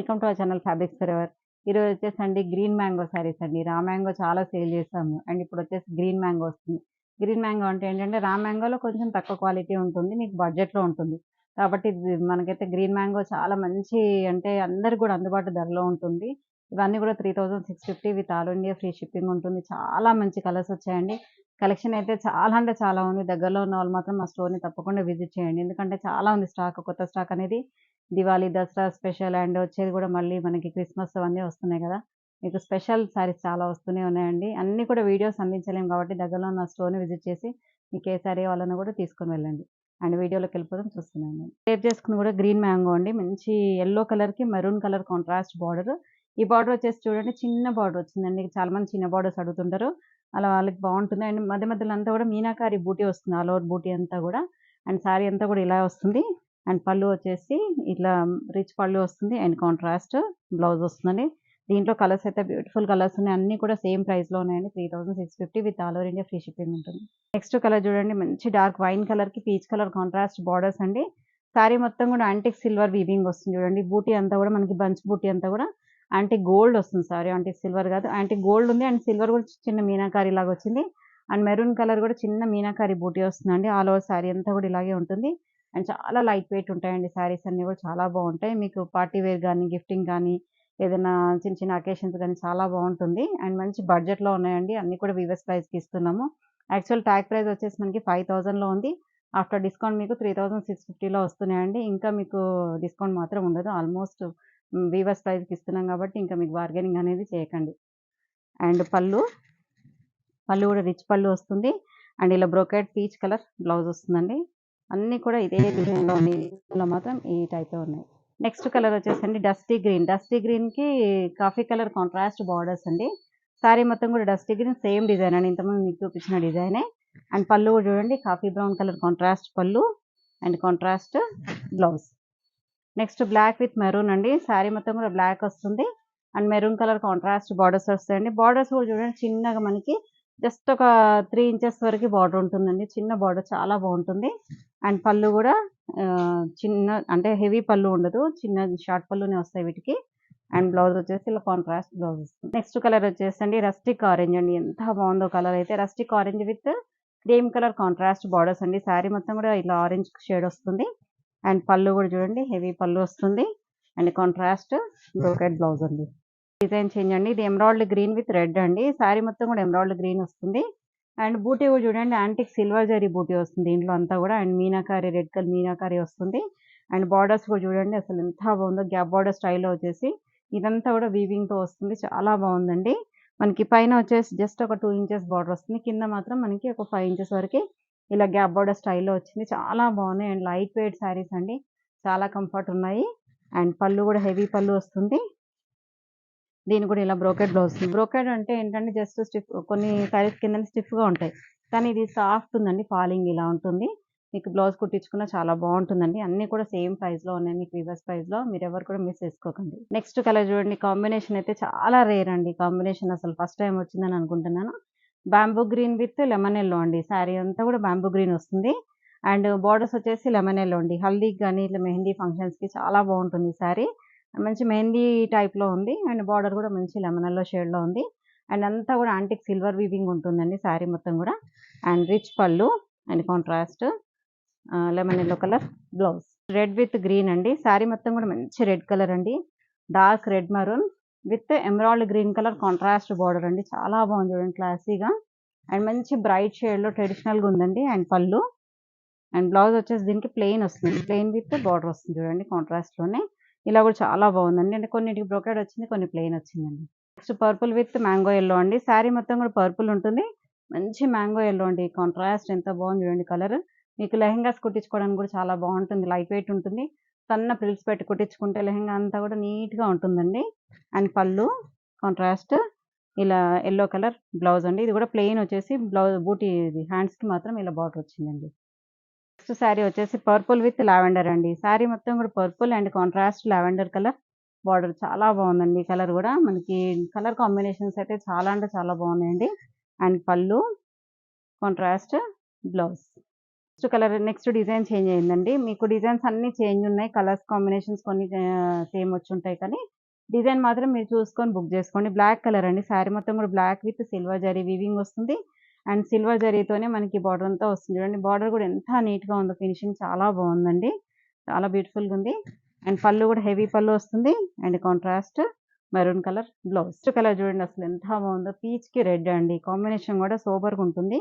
Welcome to our channel fabrics forever. ఈరోజు వచ్చేసండి green mango saris అండి. రా మ్యాంగో చాలా సేల్ చేసాము. అండ్ ఇప్పుడు వచ్చేసి గ్రీన్ మ్యాంగో వస్తుంది. గ్రీన్ మ్యాంగో అంటే ఏంటంటే రా మ్యాంగోలో కొంచెం తక్కువ క్వాలిటీ ఉంటుంది. మీకు బడ్జెట్‌లో ఉంటుంది. కాబట్టి ఇది మనకైతే గ్రీన్ మ్యాంగో చాలా మంచి అంటే అందరికి కూడా అందుబాటు ధరలో ఉంటుంది. ఇవన్నీ కూడా 3650 with all India free shipping ఉంటుంది. చాలా మంచి కలర్స్ వచ్చాయండి. కలెక్షన్ అయితే చాలా అంటే చాలా ఉంది. దగ్గరలో ఉన్న వాళ్ళు మాత్రం మా స్టోర్‌ని తప్పకుండా విజిట్ చేయండి. ఎందుకంటే చాలా ఉంది స్టాక్. కొత్త స్టాక్ అనేది దివాళీ, దసరా స్పెషల్ అండ్ వచ్చేది కూడా మళ్ళీ మనకి క్రిస్మస్ అవన్నీ వస్తున్నాయి కదా! మీకు స్పెషల్ సారీస్ చాలా వస్తూనే ఉన్నాయండి. అన్నీ కూడా వీడియోస్ అందించలేము కాబట్టి దగ్గరలో ఉన్న స్టోర్‌ని విజిట్ చేసి మీకు ఏ సారీ కావాలన్నా కూడా తీసుకొని వెళ్ళండి. అండ్ వీడియోలోకెళ్ళిపోదాం చూస్తున్నాను. షేర్ చేసుకుంది కూడా గ్రీన్ మ్యాంగో అండి. మంచి యెల్లో కలర్‌కి మెరూన్ కలర్ కాంట్రాస్ట్ బార్డర్. ఈ బార్డర్ వచ్చేసి చూడండి చిన్న బార్డర్ వచ్చిందండి. చాలా మంది చిన్న బార్డర్స్ అడుగుతుంటారు. అలా వాళ్ళకి బావుంటుంది. అండ్ మధ్య మధ్యలో అంతా కూడా మీనాకారి బూటీ వస్తుంది. ఆల్ ఓవర్ బూటీ అంతా కూడా. అండ్ సారీ అంతా కూడా ఇలా వస్తుంది. అండ్ పళ్ళు వచ్చేసి ఇట్లా రిచ్ పళ్ళు వస్తుంది. అండ్ కాంట్రాస్ట్ బ్లౌజ్ వస్తుందండి. దీంట్లో కలర్స్ అయితే బ్యూటిఫుల్ కలర్స్ ఉన్నాయి. అన్నీ కూడా సేమ్ ప్రైస్‌లో ఉన్నాయండి. 3650 with all over India free shipping ఉంటుంది. నెక్స్ట్ కలర్ చూడండి మంచి డార్క్ వైన్ కలర్‌కి పీచ్ కలర్ కాంట్రాస్ట్ బార్డర్స్ అండి. సారీ మొత్తం కూడా యాంటిక్ సిల్వర్ వీవింగ్ వస్తుంది చూడండి. బూటీ అంతా కూడా మనకి బంచ్ బూటీ అంతా కూడా యాంటిక్ గోల్డ్ వస్తుంది సారీ. యాంటిక్ సిల్వర్ కాదు. యాంటిక్ గోల్డ్ ఉంది. అండ్ సిల్వర్ కూడా చిన్న మీనాకారి లాగా వచ్చింది. అండ్ మెరూన్ కలర్ కూడా చిన్న మీనాకారి బూటీ వస్తుందండి. ఆల్ ఓవర్ సారీ అంతా కూడా ఇలాగే ఉంటుంది. అండ్ చాలా లైట్ వెయిట్ ఉంటాయండి సారీస్ అన్నీ కూడా చాలా బావుంటాయి. మీకు పార్టీ వేర్ గానీ, గిఫ్టింగ్ గానీ, ఏదైనా చిన్న చిన్న అకేషన్స్ గానీ చాలా బావుంటుంది. అండ్ మంచి బడ్జెట్‌లో ఉన్నాయండి. అన్నీ కూడా వీవర్స్ ప్రైస్‌కి ఇస్తున్నాము. యాక్చువల్ ట్యాగ్ ప్రైస్ వచ్చేసి మనకి 5000లో ఉంది. ఆఫ్టర్ డిస్కౌంట్ మీకు 3650లో వస్తున్నాయండి. ఇంకా మీకు డిస్కౌంట్ మాత్రం ఉండదు. ఆల్మోస్ట్ వీవర్స్ ప్రైస్‌కి ఇస్తున్నాం కాబట్టి ఇంకా మీకు బార్గెనింగ్ అనేది చేయకండి. అండ్ పళ్ళు కూడా రిచ్ పళ్ళు వస్తుంది. అండ్ ఇలా బ్రోకెట్ పీచ్ కలర్ బ్లౌజ్ వస్తుందండి. అన్నీ కూడా ఇదే డిజైన్‌లో ఉన్నాయి. ఇందులో మాత్రం ఈ టైపే ఉన్నాయి. నెక్స్ట్ కలర్ వచ్చేసండి డస్టీ గ్రీన్. డస్టీ గ్రీన్‌కి కాఫీ కలర్ కాంట్రాస్ట్ బార్డర్స్ అండి. సారీ మొత్తం కూడా డస్టీ గ్రీన్ సేమ్ డిజైన్ అండి. ఇంతకుముందు మీకు చూపించిన డిజైనే. అండ్ పళ్ళు కూడా చూడండి కాఫీ బ్రౌన్ కలర్ కాంట్రాస్ట్ పళ్ళు and contrast blouse. Next black with maroon అండి. సారీ మొత్తం కూడా బ్లాక్ వస్తుంది. And maroon colour contrast borders వస్తాయండి. బార్డర్స్ కూడా చూడండి చిన్నగా మనకి జస్ట్ ఒక 3 ఇంచెస్ వరకు బార్డర్ ఉంటుందండి. చిన్న బార్డర్ చాలా బావుంటుంది. అండ్ పళ్ళు కూడా చిన్న అంటే హెవీ పళ్ళు ఉండదు. చిన్న షార్ట్ పళ్ళునే వస్తాయి వీటికి. అండ్ బ్లౌజ్ వచ్చేసి ఇలా కాంట్రాస్ట్ బ్లౌజ్ వస్తుంది. నెక్స్ట్ కలర్ వచ్చేసండి రస్టిక్ ఆరెంజ్ అండి. ఎంత బావుందో కలర్ అయితే. Rustic orange with cream colour contrast borders అండి. సారీ మొత్తం కూడా ఇలా ఆరెంజ్ షేడ్ వస్తుంది. అండ్ పళ్ళు కూడా చూడండి హెవీ పళ్ళు వస్తుంది. అండ్ కాంట్రాస్ట్ బ్రోకెట్ బ్లౌజ్ అండి. డిజైన్ చేంజ్ అండి. ఇది ఎమరాల్డ్ గ్రీన్ విత్ రెడ్ అండి. సారీ మొత్తం కూడా ఎమరాల్డ్ గ్రీన్ వస్తుంది. అండ్ బూటీ కూడా చూడండి యాంటిక్ సిల్వర్ జరీ బూటీ వస్తుంది దీంట్లో అంతా కూడా. And meenakari red colour meenakari వస్తుంది. అండ్ బార్డర్స్ కూడా చూడండి అసలు ఎంత బాగుందో. గ్యాప్ బార్డర్ స్టైల్‌లో వచ్చేసి ఇదంతా కూడా వీవింగ్‌తో వస్తుంది. చాలా బాగుందండి. మనకి పైన వచ్చేసి జస్ట్ ఒక 2 ఇంచెస్ బార్డర్ వస్తుంది. కింద మాత్రం మనకి ఒక 5 ఇంచెస్ వరకి ఇలా గ్యాప్ బార్డర్ స్టైల్‌లో వచ్చింది. చాలా బాగున్నాయి. అండ్ లైట్ వెయిట్ సారీస్ అండి. చాలా కంఫర్ట్ ఉన్నాయి. అండ్ పళ్ళు కూడా హెవీ పళ్ళు వస్తుంది. దీనికి కూడా ఇలా బ్రోకెట్ బ్లౌజ్. బ్రోకెట్ అంటే ఏంటంటే జస్ట్ స్టిఫ్ కొన్ని సారీస్ కిందన స్టిఫ్‌గా ఉంటాయి. కానీ ఇది సాఫ్ట్ ఉందండి. ఫాలింగ్ ఇలా ఉంటుంది. మీకు బ్లౌజ్ కుట్టించుకున్న చాలా బావుంటుందండి. అన్నీ కూడా సేమ్ ప్రైస్‌లో ఉన్నాయి. మీకు వీవర్స్ ప్రైస్‌లో. మీరెవరు కూడా మిస్ చేసుకోకండి. నెక్స్ట్ కలర్ చూడండి. కాంబినేషన్ అయితే చాలా రేర్ అండి. కాంబినేషన్ అసలు ఫస్ట్ టైమ్ వచ్చిందని అనుకుంటున్నాను. Bamboo green with lemon yellow అండి. సారీ అంతా కూడా బాంబూ గ్రీన్ వస్తుంది. అండ్ బోర్డర్స్ వచ్చేసి లెమన్ యెల్లో అండి. హల్దీకి గాని, ఇట్లా మెహందీ ఫంక్షన్స్‌కి చాలా బావుంటుంది ఈ సారీ. మంచి మెహందీ టైప్‌లో ఉంది. అండ్ బార్డర్ కూడా మంచి లెమన్ యెల్లో షేడ్‌లో ఉంది. అండ్ అంతా కూడా యాంటిక్ సిల్వర్ వీవింగ్ ఉంటుందండి సారీ మొత్తం కూడా. అండ్ రిచ్ పళ్ళు and contrast lemon yellow colour blouse. Red with green అండి. సారీ మొత్తం కూడా మంచి రెడ్ కలర్ అండి. Dark red maroon with emerald green colour contrast border అండి. చాలా బాగుంది చూడండి క్లాసీగా. అండ్ మంచి బ్రైట్ షేడ్‌లో ట్రెడిషనల్‌గా ఉందండి. అండ్ పళ్ళు అండ్ బ్లౌజ్ వచ్చేసి దీనికి ప్లెయిన్ వస్తుంది. ప్లెయిన్ విత్ బార్డర్ వస్తుంది చూడండి కాంట్రాస్ట్‌లోనే. ఇలా కూడా చాలా బాగుందండి. అంటే కొన్నిటికి బ్రోకెడ్ వచ్చింది. కొన్ని ప్లెయిన్ వచ్చిందండి. Next purple with mango yellow అండి. సారీ మొత్తం కూడా పర్పుల్ ఉంటుంది. మంచి మ్యాంగో యెల్లో అండి. కాంట్రాస్ట్ ఎంత బాగుంది చూడండి కలర్. మీకు లెహెంగాస్ కుట్టించుకోవడానికి కూడా చాలా బాగుంటుంది. లైట్ వెయిట్ ఉంటుంది. సన్న ఫ్రిల్స్ పెట్టి కుట్టించుకుంటే లెహెంగా అంతా కూడా నీట్‌గా ఉంటుందండి. అండ్ పళ్ళు కాంట్రాస్ట్ ఇలా యెల్లో కలర్ బ్లౌజ్ అండి. ఇది కూడా ప్లెయిన్ వచ్చేసి బూటీ ఇది హ్యాండ్స్‌కి మాత్రం ఇలా బార్డర్ వచ్చిందండి. నెక్స్ట్ సారీ వచ్చేసి పర్పుల్ విత్ లావెండర్ అండి. సారీ మొత్తం కూడా purple and contrast lavender colour border చాలా బాగుందండి. ఈ కలర్ కూడా మనకి కలర్ కాంబినేషన్స్ అయితే చాలా అంటే చాలా బాగున్నాయండి. అండ్ పళ్ళు contrast blouse. Next design change అయిందండి. మీకు డిజైన్స్ అన్నీ చేంజ్ ఉన్నాయి. కలర్స్ కాంబినేషన్స్ కొన్ని సేమ్ వచ్చుంటాయి కానీ డిజైన్ మాత్రం మీరు చూసుకొని బుక్ చేసుకోండి. బ్లాక్ కలర్ అండి. శారీ మొత్తం కూడా black with silver zari weaving వస్తుంది. అండ్ సిల్వర్ జరీతోనే మనకి బార్డర్ అంతా వస్తుంది చూడండి. బార్డర్ కూడా ఎంత నీట్‌గా ఉందో, ఫినిషింగ్ చాలా బాగుందండి. చాలా బ్యూటిఫుల్‌గా ఉంది. అండ్ పళ్ళు కూడా హెవీ పళ్ళు వస్తుంది. And contrast maroon colour blouse. Next colour చూడండి అసలు ఎంత బాగుందో. పీచ్‌కి రెడ్ అండి. కాంబినేషన్ కూడా సూపర్‌గా ఉంటుంది.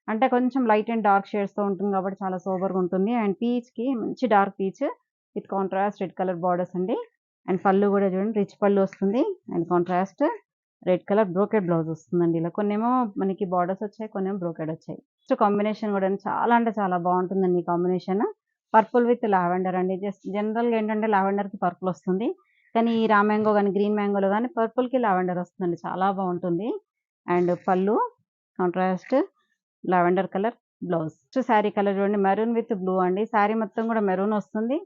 అంటే కొంచెం లైట్ అండ్ డార్క్ షేడ్స్‌తో ఉంటుంది కాబట్టి చాలా సూపర్‌గా ఉంటుంది. అండ్ పీచ్‌కి మంచి dark peach with contrast red colour borders అండి. అండ్ పళ్ళు కూడా చూడండి రిచ్ పళ్ళు వస్తుంది. And contrast red colour brocade blouse వస్తుందండి. ఇలా కొన్నేమో మనకి బార్డర్స్ వచ్చాయి. కొన్నేమో బ్రోకెడ్ వచ్చాయి. నెక్స్ట్ కాంబినేషన్ కూడా చాలా అంటే చాలా బాగుంటుందండి ఈ కాంబినేషన్. పర్పుల్ విత్ లావెండర్ అండి. జనరల్‌గా ఏంటంటే లావెండర్‌కి పర్పుల్ వస్తుంది. కానీ ఈ రా మ్యాంగో గాని, గ్రీన్ మ్యాంగోలో గాని పర్పుల్‌కి లావెండర్ వస్తుందండి. చాలా బాగుంటుంది. అండ్ పళ్ళు contrast lavender colour blouse. Next sari colour చూడండి మెరూన్ విత్ బ్లూ అండి. శారీ మొత్తం కూడా మెరూన్ వస్తుంది.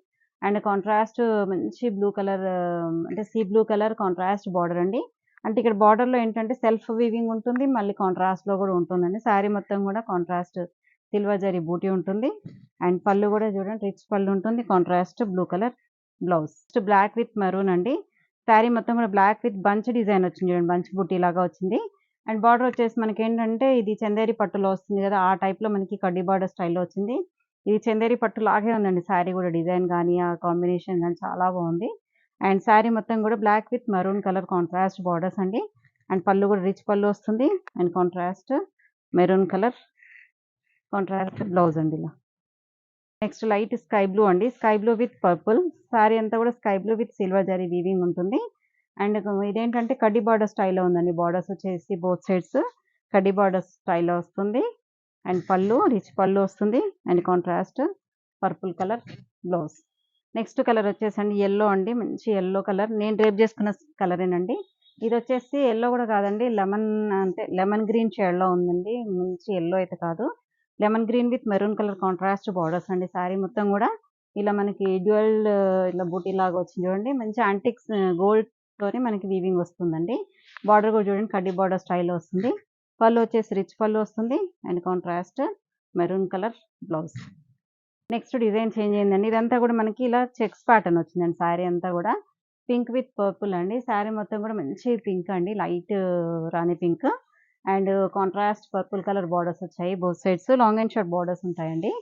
అండ్ కాంట్రాస్ట్ మంచి బ్లూ కలర్ అంటే sea blue colour contrast border అండి. అంటే ఇక్కడ బార్డర్‌లో ఏంటంటే సెల్ఫ్ వీవింగ్ ఉంటుంది. మళ్ళీ కాంట్రాస్ట్‌లో కూడా ఉంటుందండి. శారీ మొత్తం కూడా కాంట్రాస్ట్ సిల్వర్ జరీ బూటీ ఉంటుంది. అండ్ పళ్ళు కూడా చూడండి రిచ్ పళ్ళు ఉంటుంది. Contrast blue colour blouse. Next black with maroon అండి. శారీ మొత్తం కూడా బ్లాక్ విత్ బంచ్ డిజైన్ వచ్చింది చూడండి. బంచ్ బూటీ లాగా వచ్చింది. అండ్ బార్డర్ వచ్చేసి మనకేంటంటే ఇది చందేరి పట్టులో వస్తుంది కదా! ఆ టైప్‌లో మనకి కడ్డీ బార్డర్ స్టైల్‌లో వచ్చింది. ఇది చందేరి పట్టు లాగే ఉందండి. శారీ కూడా డిజైన్ గాని, ఆ కాంబినేషన్ గాని చాలా బాగుంది. అండ్ శారీ మొత్తం కూడా black with maroon colour contrast borders అండి. అండ్ పళ్ళు కూడా రిచ్ పళ్ళు వస్తుంది. And contrast maroon colour contrast blouse అండి ఇలా. నెక్స్ట్ లైట్ స్కై బ్లూ అండి. Sky blue with purple. Sari అంతా కూడా sky blue with silver zari weaving ఉంటుంది. అండ్ ఇదేంటంటే కడ్డీ బార్డర్ స్టైల్‌లో ఉందండి. బార్డర్స్ వచ్చేసి బోత్ సైడ్స్ కడ్డీ బార్డర్ స్టైల్‌లో వస్తుంది. అండ్ పళ్ళు రిచ్ పళ్ళు వస్తుంది. And contrast purple colour blouse. Next colour వచ్చేసండి యెల్లో అండి. మంచి యెల్లో కలర్. నేను డ్రేప్ చేసుకున్న కలరేనండి. ఇదొచ్చేసి యెల్లో కూడా కాదండి. అంటే లెమన్ గ్రీన్ షేడ్‌లో ఉందండి. మంచి యెల్లో అయితే కాదు. Lemon green with maroon colour contrast borders అండి. శారీ మొత్తం కూడా ఇలా మనకి డ్యూయల్ ఇలా బూటీ లాగా వచ్చింది చూడండి. మంచి యాంటిక్స్ గోల్డ్‌తోని మనకి వీవింగ్ వస్తుందండి. బార్డర్ కూడా చూడండి కడ్డీ బార్డర్ స్టైల్‌లో వస్తుంది. పళ్ళు వచ్చేసి రిచ్ పళ్ళు వస్తుంది. And contrast maroon colour blouse. Next design change అయిందండి. ఇదంతా కూడా మనకి ఇలా చెక్స్ ప్యాటర్న్ వచ్చిందండి. శారీ అంతా కూడా పింక్ విత్ పర్పుల్ అండి. శారీ మొత్తం కూడా మంచి పింక్ అండి. Light rani pink. And contrast purple colour borders వచ్చాయి. Both sides long and short borders ఉంటాయండి.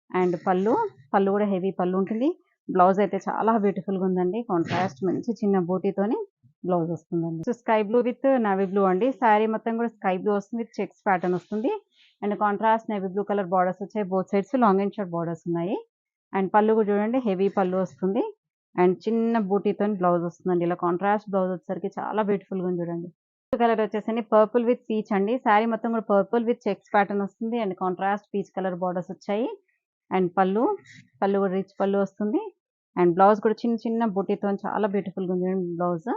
అండ్ పళ్ళు కూడా హెవీ పళ్ళు ఉంటుంది. బ్లౌజ్ అయితే చాలా బ్యూటిఫుల్‌గా ఉందండి. కాంట్రాస్ట్ మంచి చిన్న బూటీతోని బ్లౌజ్ వస్తుందండి. So sky blue with navy blue అండి. శారీ మొత్తం కూడా స్కై బ్లూ వస్తుంది. విత్ చెక్స్ ప్యాటర్న్ వస్తుంది. And contrast navy blue colour borders వచ్చాయి. Both sides long and short borders ఉన్నాయి. అండ్ పళ్ళు కూడా చూడండి హెవీ పళ్ళు వస్తుంది. అండ్ చిన్న బూటీతోని బ్లౌజ్ వస్తుందండి. ఇలా కాంట్రాస్ట్ బ్లౌజ్ వచ్చేసరికి చాలా బ్యూటిఫుల్‌గా ఉంది చూడండి. నెక్స్ట్ కలర్ వచ్చేసండి పర్పుల్ విత్ పీచ్ అండి. శారీ మొత్తం కూడా పర్పుల్ విత్ చెక్స్ ప్యాటర్న్ వస్తుంది. And contrast peach colour borders వచ్చాయి. అండ్ పళ్ళు కూడా రిచ్ పళ్ళు వస్తుంది. అండ్ బ్లౌజ్ కూడా చిన్న చిన్న బూటీతోని చాలా బ్యూటిఫుల్‌గా ఉంది బ్లౌజ్.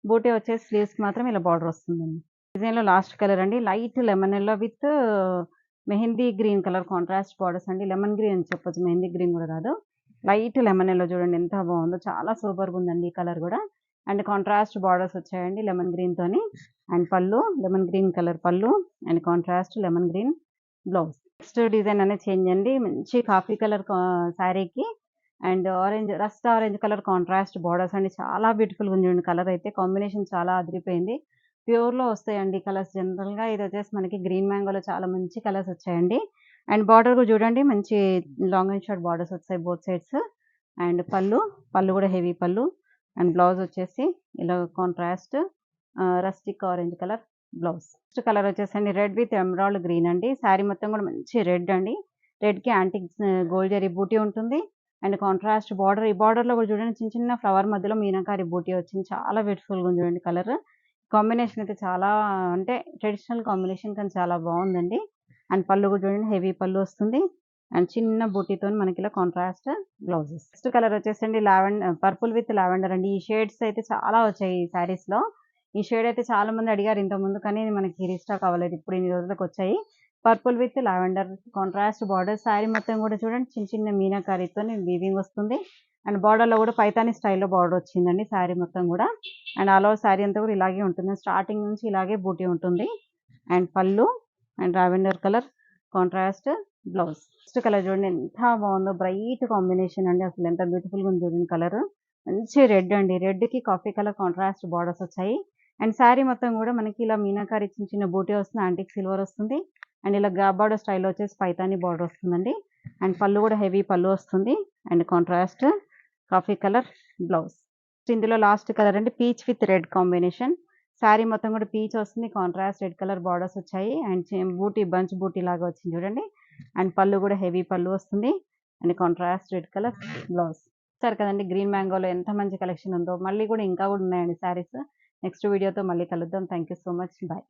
బూటీ వచ్చేసి స్లీవ్స్‌కి మాత్రం ఇలా బార్డర్ వస్తుందండి. డిజైన్‌లో లాస్ట్ కలర్ అండి. Light lemon yellow with mehndi green colour contrast borders అండి. లెమన్ గ్రీన్ అని చెప్పొచ్చు. మెహందీ గ్రీన్ కూడా కాదు. లైట్ లెమన్ యెల్లో చూడండి ఎంత బాగుందో. చాలా సూపర్‌గా ఉందండి ఈ కలర్ కూడా. అండ్ కాంట్రాస్ట్ బార్డర్స్ వచ్చాయండి లెమన్ గ్రీన్‌తోని. అండ్ లెమన్ గ్రీన్ కలర్ పళ్ళు. And contrast lemon green blouse. Next design అనేది చేంజ్ అండి. మంచి కాఫీ కలర్ శారీకి and rust orange colour contrast borders అండి. చాలా బ్యూటిఫుల్‌గా ఉంది చూడండి కలర్ అయితే. కాంబినేషన్ చాలా అదిరిపోయింది. ప్యూర్‌లో వస్తాయండి కలర్స్ జనరల్‌గా. ఇదొచ్చేసి మనకి గ్రీన్ మ్యాంగోలో చాలా మంచి కలర్స్ వచ్చాయండి. అండ్ బార్డర్ కూడా చూడండి మంచి లాంగ్ అండ్ షార్ట్ బార్డర్స్ వచ్చాయి బోత్ సైడ్స్. అండ్ పళ్ళు కూడా హెవీ పళ్ళు. అండ్ బ్లౌజ్ వచ్చేసి ఇలా contrast rustic orange colour blouse. Next colour వచ్చేసండి రెడ్ విత్ ఎమరాల్డ్ గ్రీన్ అండి. శారీ మొత్తం కూడా మంచి రెడ్ అండి. రెడ్‌కి యాంటిక్ గోల్డ్ జరీ బూటీ ఉంటుంది. And contrast border. ఈ బార్డర్‌లో కూడా చూడండి చిన్న చిన్న ఫ్లవర్ మధ్యలో మీనాకారి బూటీ వచ్చింది. చాలా బ్యూటిఫుల్‌గా ఉంది చూడండి కలర్. కాంబినేషన్ అయితే చాలా అంటే ట్రెడిషనల్ కాంబినేషన్ కానీ చాలా బాగుందండి. అండ్ పళ్ళు కూడా చూడండి హెవీ పళ్ళు వస్తుంది. అండ్ చిన్న బూటీతోని మనకి ఇలా కాంట్రాస్ట్ బ్లౌజెస్. నెక్స్ట్ కలర్ వచ్చేసండి పర్పుల్ విత్ లావెండర్ అండి. ఈ షేడ్స్ అయితే చాలా వచ్చాయి ఈ శారీస్‌లో. ఈ షేడ్ అయితే చాలా మంది అడిగారు ఇంతకుముందు కానీ మనకి రీస్టాక్ అవ్వలేదు. ఇప్పుడు ఇన్ని రోజులకు వచ్చాయి. Purple with lavender contrast border. Sari మొత్తం కూడా చూడండి చిన్న చిన్న మీనాకారితోని వీవింగ్ వస్తుంది. అండ్ బార్డర్‌లో కూడా పైతాని స్టైల్‌లో బార్డర్ వచ్చిందండి శారీ మొత్తం కూడా. అండ్ ఆల్ ఓవర్ శారీ అంతా కూడా ఇలాగే ఉంటుంది. స్టార్టింగ్ నుంచి ఇలాగే బూటీ ఉంటుంది. And and lavender colour contrast blouse. Next colour చూడండి ఎంత బాగుందో. బ్రైట్ కాంబినేషన్ అండి. అసలు ఎంత బ్యూటిఫుల్‌గా ఉంది చూడండి కలర్. మంచి రెడ్ అండి. రెడ్‌కి కాఫీ కలర్ కాంట్రాస్ట్ బోర్డర్స్ వచ్చాయి. అండ్ శారీ మొత్తం గూడా మనకి ఇలా మీనాకారి చిన్న చిన్న బూటీ వస్తుంది. యాంటిక్ సిల్వర్ వస్తుంది. అండ్ ఇలా గ్యాప్ బోర్డర్ స్టైల్‌లో వచ్చేసి పైతాని బోర్డర్ వస్తుందండి. అండ్ పళ్ళు గూడా హెవీ పళ్ళు వస్తుంది. And contrast coffee colour blouse. ఇందులో లాస్ట్ కలర్ అండి peach with red combination. Sari మొత్తం గూడా పీచ్ వస్తుంది. కాంట్రాస్ట్ రెడ్ కలర్ బోర్డర్స్ వచ్చాయి. అండ్ బూటీ బంచ్ బూటీ లాగా వచ్చింది చూడండి. అండ్ పళ్ళు గూడా హెవీ పళ్ళు వస్తుంది. And contrast red colour blouse. చూసారు కదండీ గ్రీన్ మ్యాంగోలో ఎంత మంచి కలెక్షన్ ఉందో. మళ్ళీ గూడా ఇంకా గూడా ఉన్నాయండి శారీస్. నెక్స్ట్ వీడియోతో మళ్ళీ కలుద్దాం. Thank you so much. By.